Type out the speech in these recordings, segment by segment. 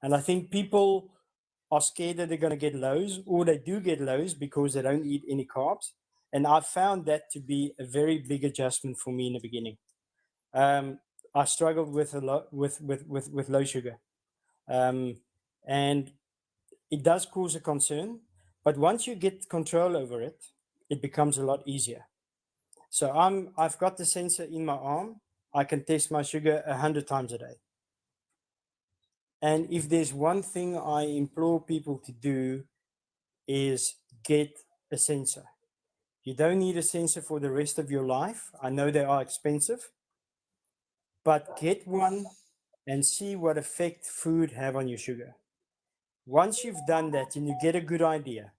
And I think people are scared that they're going to get lows, or they do get lows because they don't eat any carbs. And I found that to be a very big adjustment for me in the beginning. Um, I struggled with a lot with low sugar, um, and it does cause a concern. But once you get control over it, it becomes a lot easier. So I've got the sensor in my arm. I can test my sugar 100 times a day. And if there's one thing I implore people to do is get a sensor. You don't need a sensor for the rest of your life. I know they are expensive, but get one and see what effect food have on your sugar. Once you've done that and you get a good idea,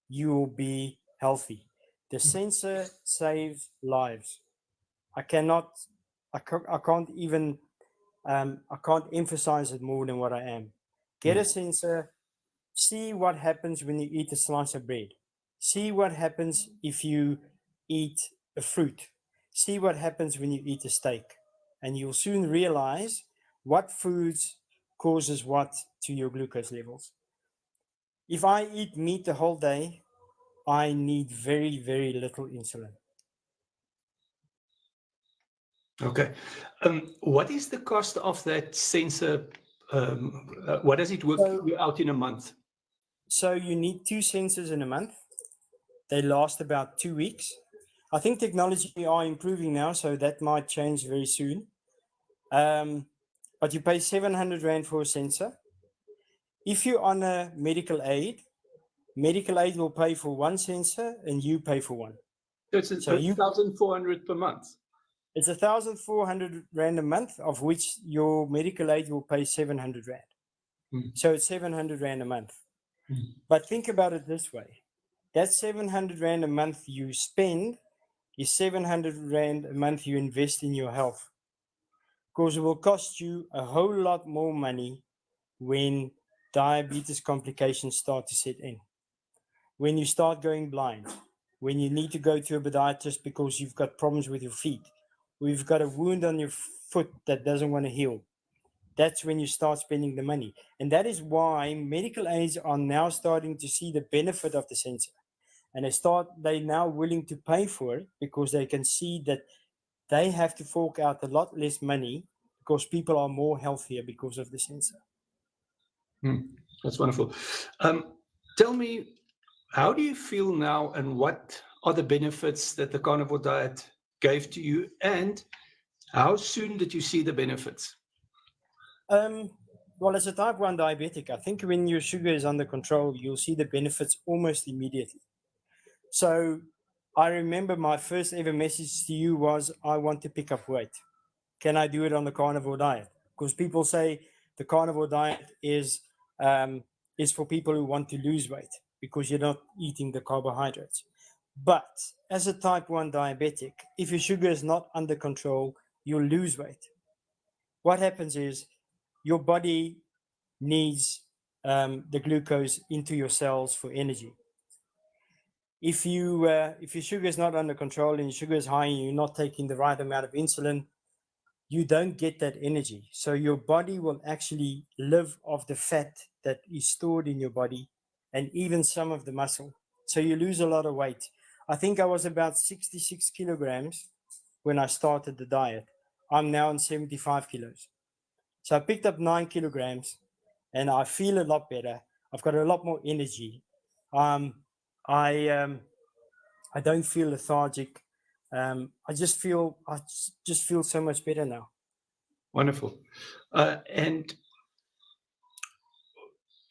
you will be healthy. The sensor saves lives. I cannot, I can't even, I can't emphasize it more than what I am. Get a sensor, see what happens when you eat a slice of bread. See what happens if you eat a fruit. See what happens when you eat a steak. And you'll soon realize what foods causes what to your glucose levels. If I eat meat the whole day, I need very, very little insulin. Okay. What is the cost of that sensor? What does it work So, out in a month? so you need 2 sensors in a month. They last about 2 weeks. I think technology are improving now, so that might change very soon. But you pay 700 Rand for a sensor. If you're on a medical aid will pay for one sensor and you pay for one. So it's So you 1,400 per month. it's 1,400 Rand a month, of which your medical aid will pay 700 Rand. So it's 700 Rand a month. But think about it this way. That 700 Rand a month you spend is 700 Rand a month you invest in your health. Because it will cost you a whole lot more money when diabetes complications start to set in. When you start going blind, when you need to go to a podiatrist because you've got problems with your feet, or you've got a wound on your foot that doesn't want to heal, that's when you start spending the money. And that is why medical aids are now starting to see the benefit of the sensor. And they're now willing to pay for it because they can see that they have to fork out a lot less money because people are more healthier because of the sensor. That's wonderful. Tell me, how do you feel now, and what are the benefits that the carnivore diet gave to you, and how soon did you see the benefits? Well, as a type 1 diabetic, I think when your sugar is under control, you'll see the benefits almost immediately. So I remember my first ever message to you was, I want to pick up weight. Can I do it on the carnivore diet? Because people say the carnivore diet is for people who want to lose weight because you're not eating the carbohydrates. But as a type 1 diabetic, if your sugar is not under control, you'll lose weight. What happens is your body needs the glucose into your cells for energy. If your sugar is not under control and your sugar is high and you're not taking the right amount of insulin, you don't get that energy. So your body will actually live off the fat that is stored in your body and even some of the muscle. So you lose a lot of weight. I think I was about 66 kilograms when I started the diet. I'm now on 75 kilos. So I picked up 9 kilograms and I feel a lot better. I've got a lot more energy. I don't feel lethargic. I just feel so much better now. Wonderful. And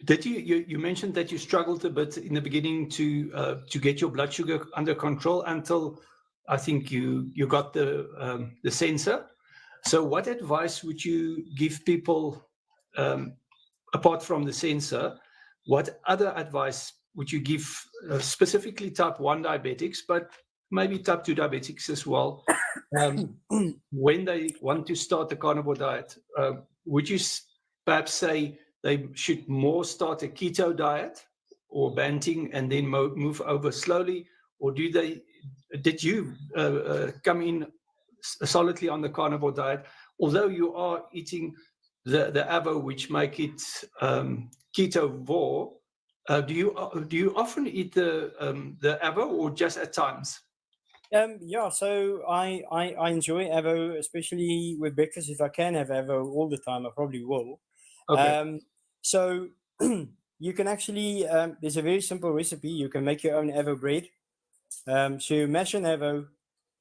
did you mentioned that you struggled a bit in the beginning to get your blood sugar under control until I think you got the sensor. So what advice would you give people apart from the sensor? What other advice would you give specifically type 1 diabetics, but maybe type 2 diabetics as well, when they want to start the carnivore diet? Would you perhaps say they should more start a keto diet or Banting and then move over slowly? Or did you come in solidly on the carnivore diet, although you are eating the avo, which make it ketovore. Do you often eat the avo, or just at times? Yeah, so I enjoy Avo, especially with breakfast. If I can have Avo all the time, I probably will. Okay. So you can actually, there's a very simple recipe. You can make your own Avo bread. So you mash an Avo,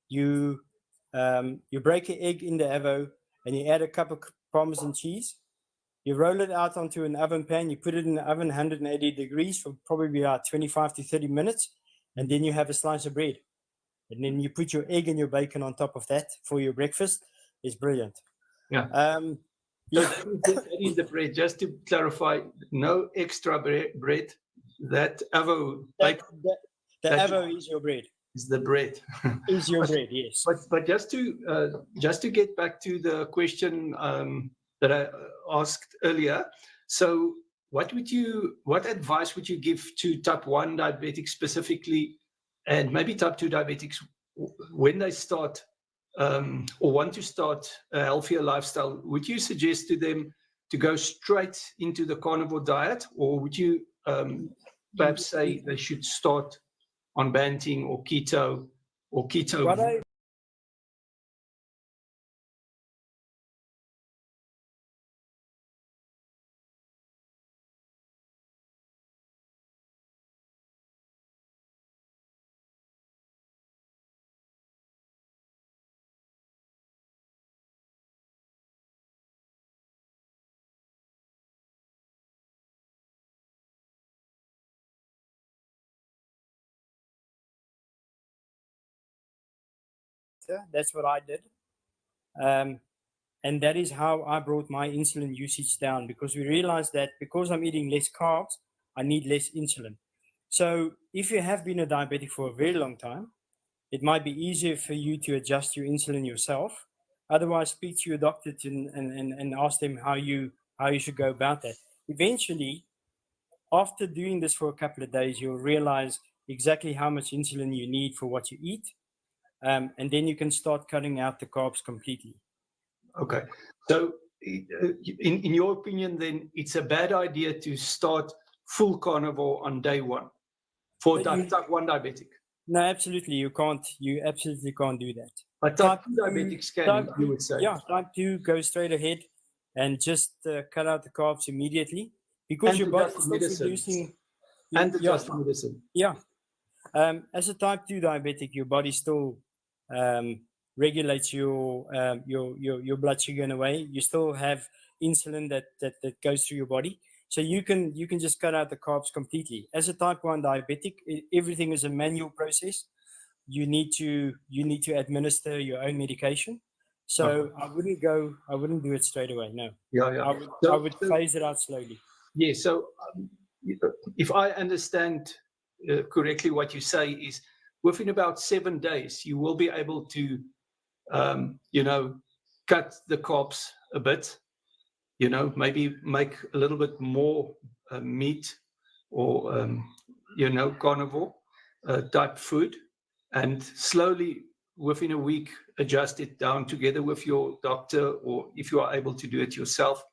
you break an egg in the Avo, and you add a cup of Parmesan cheese. You roll it out onto an oven pan. You put it in the oven 180 degrees for probably about 25 to 30 minutes, and then you have a slice of bread. And then you put your egg and your bacon on top of that for your breakfast. It's brilliant. Yeah. Yeah. So that is the bread. Just to clarify, no extra bread. That avo The that Avo is your bread. is the bread. Is your bread, yes. But just to get back to the question that I asked earlier. So what advice would you give to type 1 diabetics specifically, and maybe type 2 diabetics when they start or want to start a healthier lifestyle? Would you suggest to them to go straight into the carnivore diet, or would you perhaps say they should start on Banting or keto or keto? That's what I did. And that is how I brought my insulin usage down, because we realized that because I'm eating less carbs, I need less insulin. So if you have been a diabetic for a very long time, it might be easier for you to adjust your insulin yourself. Otherwise, speak to your doctor and ask them how you should go about that. Eventually, after doing this for a couple of days, you'll realize exactly how much insulin you need for what you eat. And then you can start cutting out the carbs completely. Okay. So in your opinion, then it's a bad idea to start full carnivore on day one for type 1 diabetic? No, absolutely. You can't. You absolutely can't do that. But type 2 diabetics can, you would say. Yeah, type 2 go straight ahead and just cut out the carbs immediately, because your body is still producing. And adjust medicine. Yeah. As a type 2 diabetic, your body still regulates your blood sugar in a way. You still have insulin that goes through your body. So you can just cut out the carbs completely. As a type 1 diabetic, everything is a manual process. You need to administer your own medication. So I wouldn't do it straight away. No. Yeah. I would phase it out slowly. Yeah. So if I understand correctly, what you say is within about 7 days, you will be able to, cut the carbs a bit, maybe make a little bit more meat or, carnivore type food, and slowly within a week, adjust it down together with your doctor, or if you are able to do it yourself.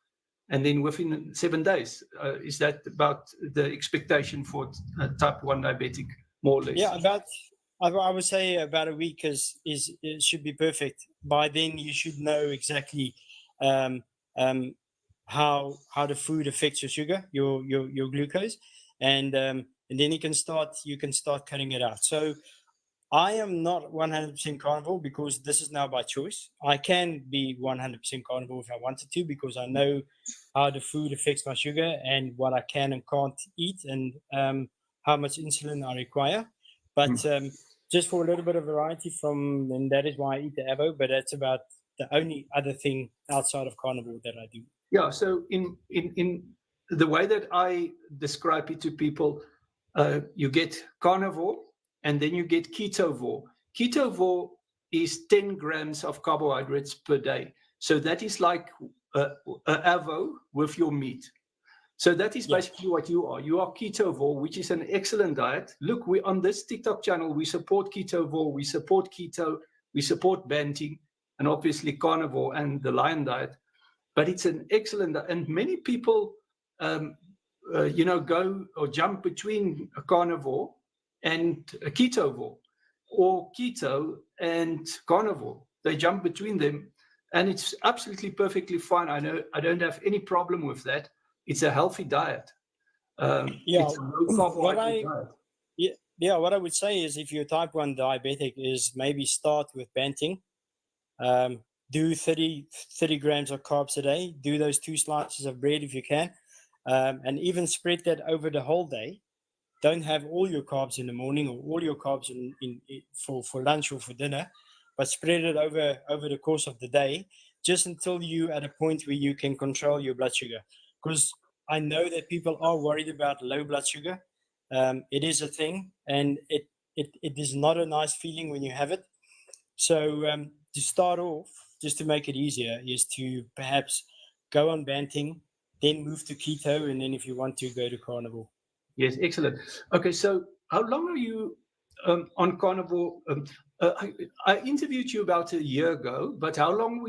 And then within 7 days, is that about the expectation for type 1 diabetic, more or less? Yeah, I would say about a week it should be perfect. By then, you should know exactly how the food affects your sugar, your glucose, and then you can start cutting it out. So I am not 100% carnivore because this is now by choice. I can be 100% carnivore if I wanted to, because I know how the food affects my sugar and what I can and can't eat, and how much insulin I require. But just for a little bit of variety and that is why I eat the Avo, but that's about the only other thing outside of carnivore that I do. Yeah, so in the way that I describe it to people, you get carnivore, and then you get ketovore. Ketovore is 10 grams of carbohydrates per day. So that is like a avo with your meat. So that is basically what you are. You are ketovore, which is an excellent diet. Look, we on this TikTok channel, we support ketovore, we support keto, we support Banting, and obviously carnivore and the Lion diet. but it's an excellent, and many people, go or jump between a carnivore and a ketovore, or keto and carnivore. They jump between them, and it's absolutely perfectly fine. I don't have any problem with that. It's a healthy diet. Yeah, It's a low carbohydrate diet. what I would say is, if you're type 1 diabetic, is maybe start with banting. Do 30 grams of carbs a day. Do those 2 slices of bread if you can, and even spread that over the whole day. Don't have all your carbs in the morning or all your carbs for lunch or for dinner, but spread it over the course of the day, just until you at a point where you can control your blood sugar. Because I know that people are worried about low blood sugar. It is a thing, and it is not a nice feeling when you have it. So to start off, just to make it easier, is to perhaps go on banting, then move to keto, and then if you want to, go to carnivore. Yes, excellent. Okay, so how long are you on carnivore? I interviewed you about a year ago, but how long were